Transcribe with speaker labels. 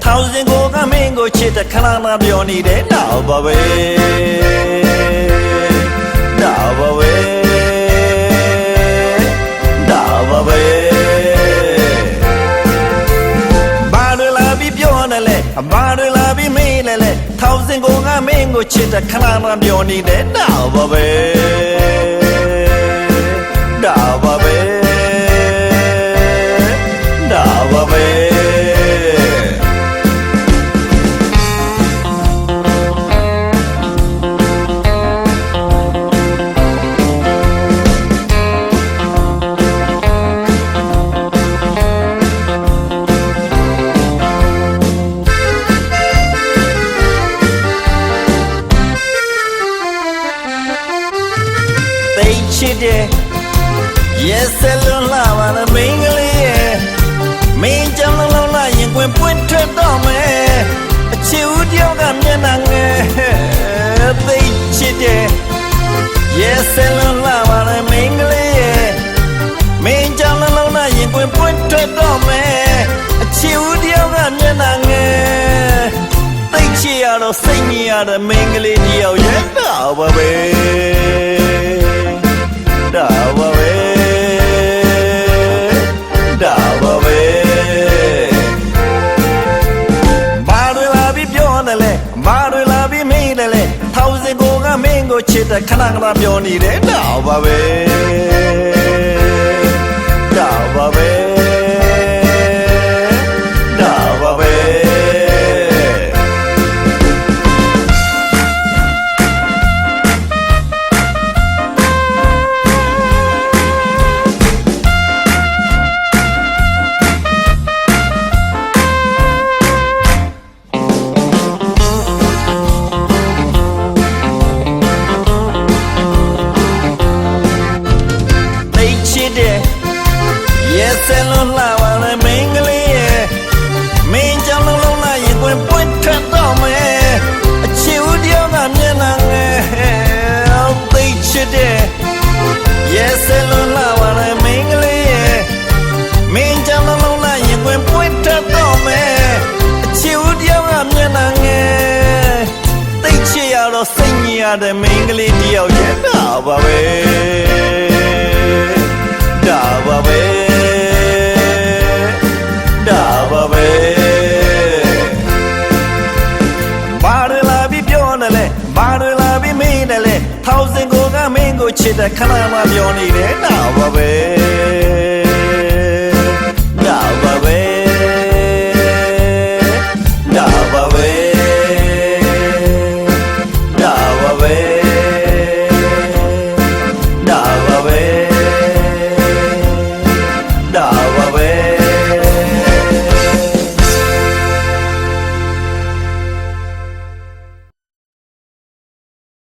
Speaker 1: thousand go ကမင်းကိုချစ်တဲ့ခဏမှပြောနေတဲ့တော့ပါပဲတော့ပါပဲတော့ပါပဲဘာလို့လာပြီးပြောနေလဲဘာလို့လာပြီးမေးလဲလဲthousand go ကမင်းကိုချစ်တဲ့ခဏမှပြောနေတဲ့တော့ပါပဲတော့ပါပဲတော့ပါပဲချစ်တယ်ရဲ့ဆယ်လွန်လာပါလားမင်းကလေးရဲ့မင်းကြောင့်လုံးလာရင်ကွင်ပွင့်ထွက်တော့မယ်အချစ်ဦးတယောက်ကမျက်နှာငယ်သိချစ်တယ်ရဲ့ဆယ်လွန်လာပါလားမင်းကလေးရဲ့မင်းကြောင့်လုံးလာရင်ကွင်ပွင့်ထွက်တော့မယ်အချစ်ဦးတယောက်ကမျက်နှာငယ်သိချစ်ရတော့စိတ်ညစ်ရတဲ့မင်းကလေးတယောက်ရဲ့တော့ပါပဲဒါပါပဲဒါပါပဲဘာတွေလာပြီးပြောနေလဲဘာတွေလာပြီးမေးနေလဲthousand go ကမင်းကိုချစ်တဲ့ခဏခဏပြောနေတယ်ဒါပါပဲဒါပါပဲဒါပါပဲရဲ့ဆယ်လွန်လာပါလားမင်းကလေးရဲ့မင်းကြောင့်လုံးလာရင်ကွင်ပွင့်ထွက်တော့မယ်အချစ်ဦးတယောက်ကမျက်နှာငယ်သိချစ်တယ်ရဲ့ဆယ်လွန်လာပါလားမင်းကလေးရဲ့မင်းကြောင့်လုံးလာရင်ကွင်ပွင့်ထွက်တော့မယ်အချစ်ဦးတယောက်ကမျက်နှာငယ်သိချစ်ရတော့စိတ်ညစ်ရတဲ့မင်းကလေးတယောက်ရဲ့တော့ပါပဲဒါပါပဲဒါပါပဲဘာတွေလာပြီးပြောနေလဲဘာတွေလာပြီးမေးနေလဲthousand go ကမင်းကိုချစ်တဲ့ခဏမှပြောနေတယ်ဒါပါပဲ